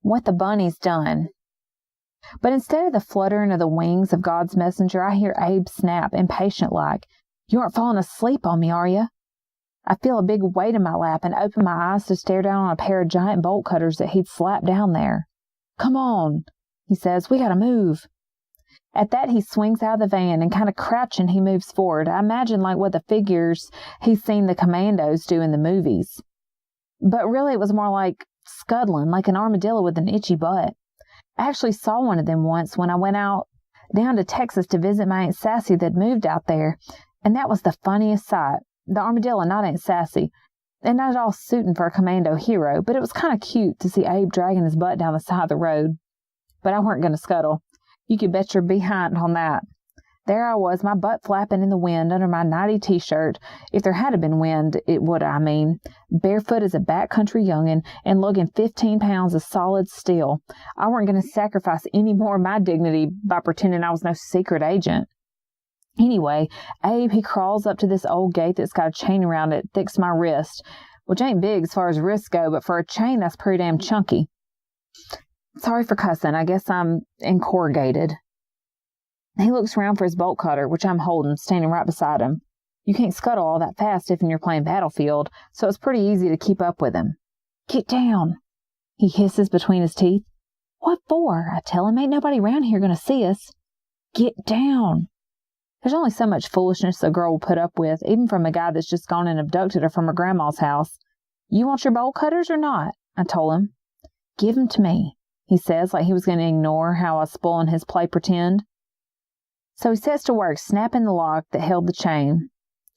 what the bunny's done. But instead of the fluttering of the wings of God's messenger, I hear Abe snap, impatient-like, "You aren't falling asleep on me, are you?" I feel a big weight in my lap and open my eyes to stare down on a pair of giant bolt cutters that he'd slapped down there. "Come on," he says, "we gotta move." At that, he swings out of the van and kind of crouching, he moves forward. I imagine like what the figures he's seen the commandos do in the movies. But really, it was more like scuttling, like an armadillo with an itchy butt. I actually saw one of them once when I went out down to Texas to visit my Aunt Sassy that moved out there, and that was the funniest sight. The armadillo, not Aunt Sassy, and not at all suiting for a commando hero, but it was kind of cute to see Abe dragging his butt down the side of the road. But I weren't going to scuttle. You could bet your behind on that. There I was, my butt flapping in the wind under my nighty t-shirt. If there had been wind, it would, barefoot as a backcountry youngin' and lugging 15 pounds of solid steel. I weren't going to sacrifice any more of my dignity by pretending I was no secret agent. Anyway, Abe, he crawls up to this old gate that's got a chain around it thick as my wrist, which ain't big as far as wrists go, but for a chain, that's pretty damn chunky. Sorry for cussing. I guess I'm incorrigated. He looks around for his bolt cutter, which I'm holding, standing right beside him. You can't scuttle all that fast if you're playing Battlefield, so it's pretty easy to keep up with him. "Get down," he hisses between his teeth. "What for?" I tell him. "Ain't nobody around here going to see us." "Get down." There's only so much foolishness a girl will put up with, even from a guy that's just gone and abducted her from her grandma's house. "You want your bolt cutters or not?" I told him. "Give 'em to me," he says, like he was going to ignore how I was spoiling his play pretend. So he sets to work snapping the lock that held the chain.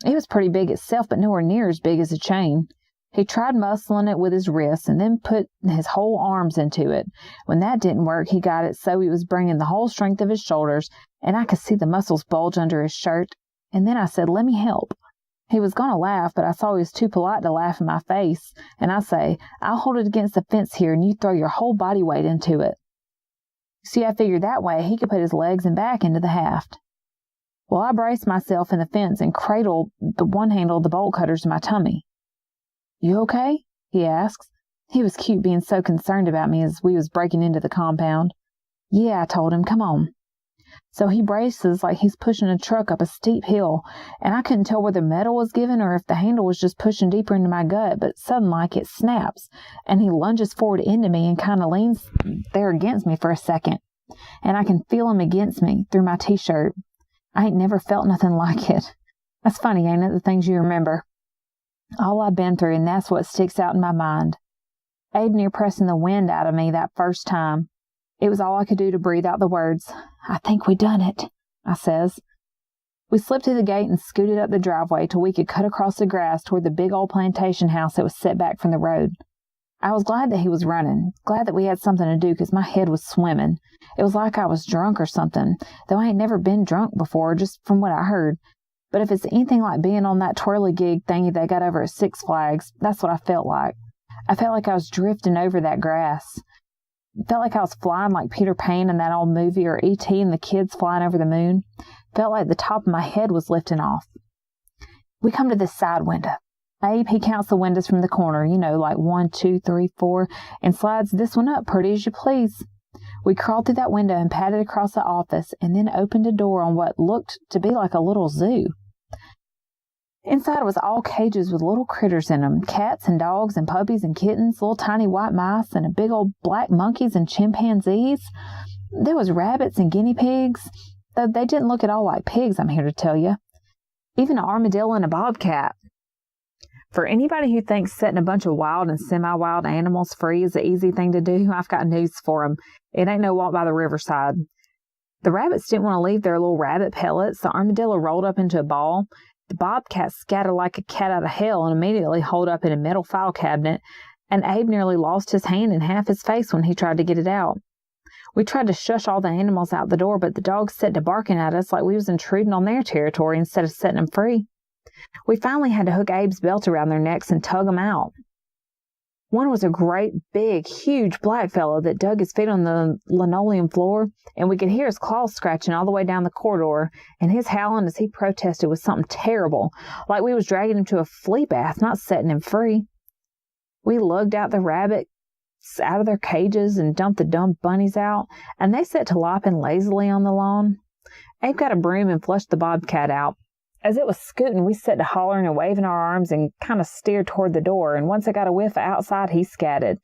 It was pretty big itself, but nowhere near as big as a chain. He tried muscling it with his wrists and then put his whole arms into it. When that didn't work, he got it so he was bringing the whole strength of his shoulders, and I could see the muscles bulge under his shirt. And then I said, "Let me help." He was going to laugh, but I saw he was too polite to laugh in my face, and I say, "I'll hold it against the fence here, and you throw your whole body weight into it." See, I figured that way he could put his legs and back into the haft. Well, I braced myself in the fence and cradled the one handle of the bolt cutters to my tummy. "You okay?" he asks. He was cute being so concerned about me as we was breaking into the compound. "Yeah," I told him, "come on." So he braces like he's pushing a truck up a steep hill, and I couldn't tell whether metal was given or if the handle was just pushing deeper into my gut, but sudden like it snaps, and he lunges forward into me and kind of leans there against me for a second, and I can feel him against me through my t-shirt. I ain't never felt nothing like it. That's funny, ain't it, the things you remember? All I've been through, and that's what sticks out in my mind. Abe near pressing the wind out of me that first time. It was all I could do to breathe out the words. "I think we done it," I says. We slipped through the gate and scooted up the driveway till we could cut across the grass toward the big old plantation house that was set back from the road. I was glad that he was running, glad that we had something to do, because my head was swimming. It was like I was drunk or something, though I ain't never been drunk before, just from what I heard. But if it's anything like being on that twirly-gig thingy they got over at Six Flags, that's what I felt like. I felt like I was drifting over that grass. Felt like I was flying like Peter Pan in that old movie, or E.T. and the kids flying over the moon. Felt like the top of my head was lifting off. We come to this side window. Abe, he counts the windows from the corner, like 1, 2, 3, 4, and slides this one up pretty as you please. We crawled through that window and padded across the office, and then opened a door on what looked to be like a little zoo. Inside was all cages with little critters in them, cats and dogs and puppies and kittens, little tiny white mice and a big old black monkeys and chimpanzees. There was rabbits and guinea pigs, though they didn't look at all like pigs, I'm here to tell you. Even an armadillo and a bobcat. For anybody who thinks setting a bunch of wild and semi-wild animals free is the easy thing to do, I've got news for them. It ain't no walk by the riverside. The rabbits didn't want to leave their little rabbit pellets. The armadillo rolled up into a ball. The bobcat scattered like a cat out of hell and immediately holed up in a metal file cabinet, and Abe nearly lost his hand and half his face when he tried to get it out. We tried to shush all the animals out the door, but the dogs set to barking at us like we was intruding on their territory instead of setting them free. We finally had to hook Abe's belt around their necks and tug them out. One was a great, big, huge black fellow that dug his feet on the linoleum floor, and we could hear his claws scratching all the way down the corridor, and his howling as he protested was something terrible, like we was dragging him to a flea bath, not setting him free. We lugged out the rabbit, beasts out of their cages and dumped the dumb bunnies out, and they set to lopping lazily on the lawn. Abe got a broom and flushed the bobcat out. As it was scooting, we set to hollering and waving our arms and kind of steered toward the door, and once it got a whiff outside, he scatted.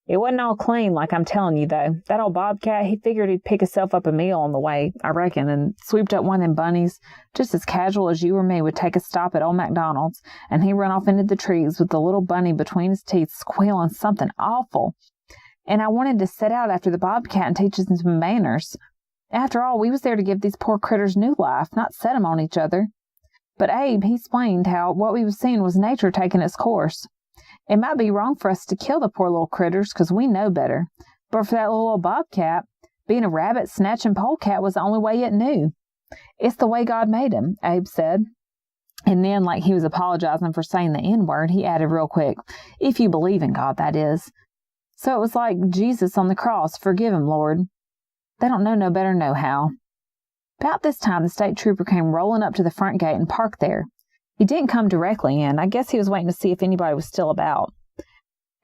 It wasn't all clean, like I'm telling you, though. That old bobcat, he figured he'd pick himself up a meal on the way, I reckon, and swooped up one of them bunnies, just as casual as you or me would take a stop at old MacDonald's, and he run off into the trees with the little bunny between his teeth, squealing something awful. And I wanted to set out after the bobcat and teach him some manners. After all, we was there to give these poor critters new life, not set 'em on each other. But Abe, he explained how what we was seeing was nature taking its course. It might be wrong for us to kill the poor little critters, 'cause we know better. But for that little old bobcat, being a rabbit-snatching polecat was the only way it knew. It's the way God made him, Abe said. And then, like he was apologizing for saying the N-word, he added real quick, if you believe in God, that is. So it was like Jesus on the cross, forgive him, Lord. They don't know no better nohow. About this time, the state trooper came rolling up to the front gate and parked there. He didn't come directly in. I guess he was waiting to see if anybody was still about.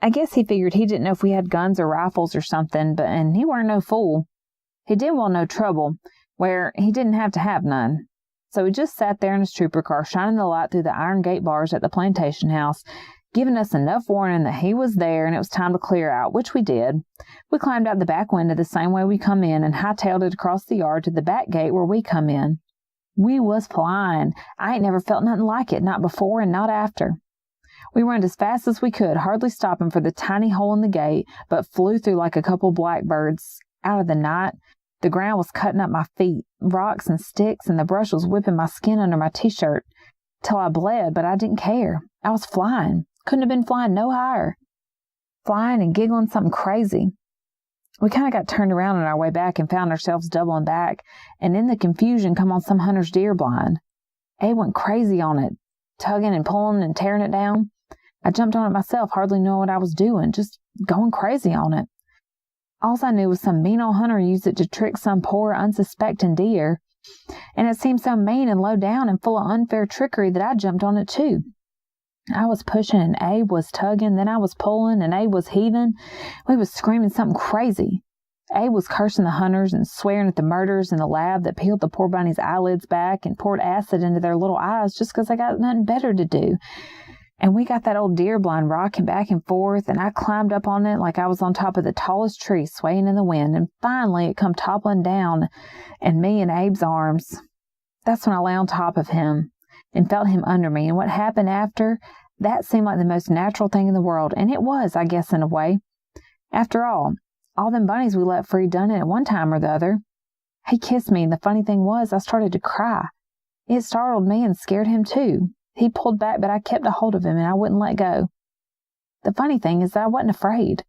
I guess he figured he didn't know if we had guns or rifles or something, and he weren't no fool. He didn't want no trouble, where he didn't have to have none. So he just sat there in his trooper car, shining the light through the iron gate bars at the plantation house, giving us enough warning that he was there and it was time to clear out, which we did. We climbed out the back window the same way we come in and hightailed it across the yard to the back gate where we come in. We was flying. I ain't never felt nothing like it, not before and not after. We ran as fast as we could, hardly stopping for the tiny hole in the gate, but flew through like a couple blackbirds. Out of the night, the ground was cutting up my feet, rocks and sticks, and the brush was whipping my skin under my t-shirt, till I bled, but I didn't care. I was flying. Couldn't have been flying no higher. Flying and giggling something crazy. We kind of got turned around on our way back and found ourselves doubling back, and in the confusion come on some hunter's deer blind. Abe went crazy on it, tugging and pulling and tearing it down. I jumped on it myself, hardly knowing what I was doing, just going crazy on it. All I knew was some mean old hunter used it to trick some poor, unsuspecting deer, and it seemed so mean and low down and full of unfair trickery that I jumped on it too. I was pushing and Abe was tugging, then I was pulling and Abe was heaving. We was screaming something crazy. Abe was cursing the hunters and swearing at the murderers in the lab that peeled the poor bunnies' eyelids back and poured acid into their little eyes just 'cause they got nothing better to do. And we got that old deer blind rocking back and forth, and I climbed up on it like I was on top of the tallest tree swaying in the wind, and finally it come toppling down and me in Abe's arms. That's when I lay on top of him and felt him under me, and what happened after, that seemed like the most natural thing in the world, and it was, I guess, in a way. After all them bunnies we let free done it at one time or the other. He kissed me, and the funny thing was, I started to cry. It startled me and scared him too. He pulled back, but I kept a hold of him, and I wouldn't let go. The funny thing is that I wasn't afraid.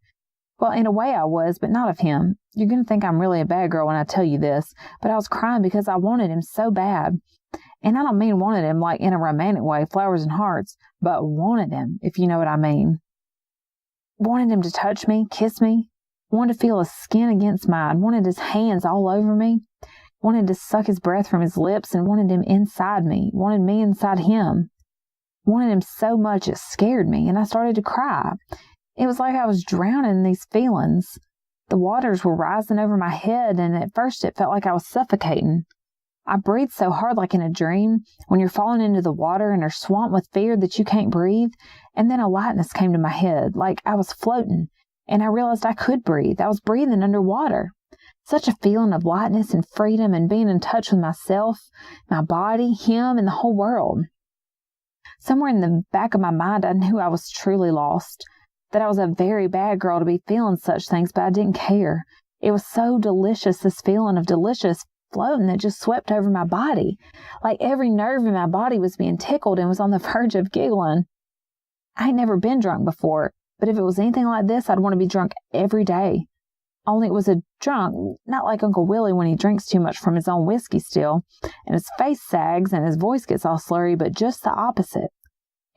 Well, in a way I was, but not of him. You're going to think I'm really a bad girl when I tell you this, but I was crying because I wanted him so bad. And I don't mean wanted him like in a romantic way, flowers and hearts, but wanted him, if you know what I mean. Wanted him to touch me, kiss me, wanted to feel his skin against mine, wanted his hands all over me, wanted to suck his breath from his lips, and wanted him inside me, wanted me inside him. Wanted him so much it scared me, and I started to cry. It was like I was drowning in these feelings. The waters were rising over my head, and at first it felt like I was suffocating. I breathed so hard like in a dream, when you're falling into the water and are swamped with fear that you can't breathe, and then a lightness came to my head, like I was floating, and I realized I could breathe. I was breathing underwater. Such a feeling of lightness and freedom and being in touch with myself, my body, him, and the whole world. Somewhere in the back of my mind, I knew I was truly lost, that I was a very bad girl to be feeling such things, but I didn't care. It was so delicious, this feeling of delicious floating that just swept over my body, like every nerve in my body was being tickled and was on the verge of giggling. I ain't never been drunk before, but if it was anything like this, I'd want to be drunk every day. Only it was a drunk, not like Uncle Willie when he drinks too much from his own whiskey still, and his face sags and his voice gets all slurry, but just the opposite.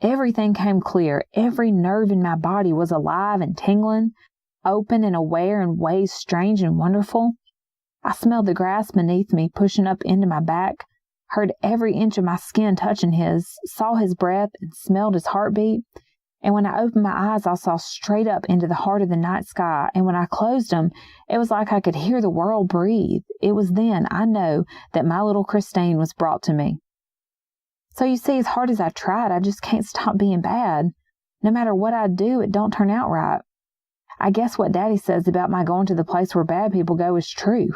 Everything came clear. Every nerve in my body was alive and tingling, open and aware in ways strange and wonderful. I smelled the grass beneath me pushing up into my back, heard every inch of my skin touching his, saw his breath, and smelled his heartbeat. And when I opened my eyes, I saw straight up into the heart of the night sky. And when I closed them, it was like I could hear the world breathe. It was then I know that my little Christine was brought to me. So you see, as hard as I tried, I just can't stop being bad. No matter what I do, it don't turn out right. I guess what Daddy says about my going to the place where bad people go is true.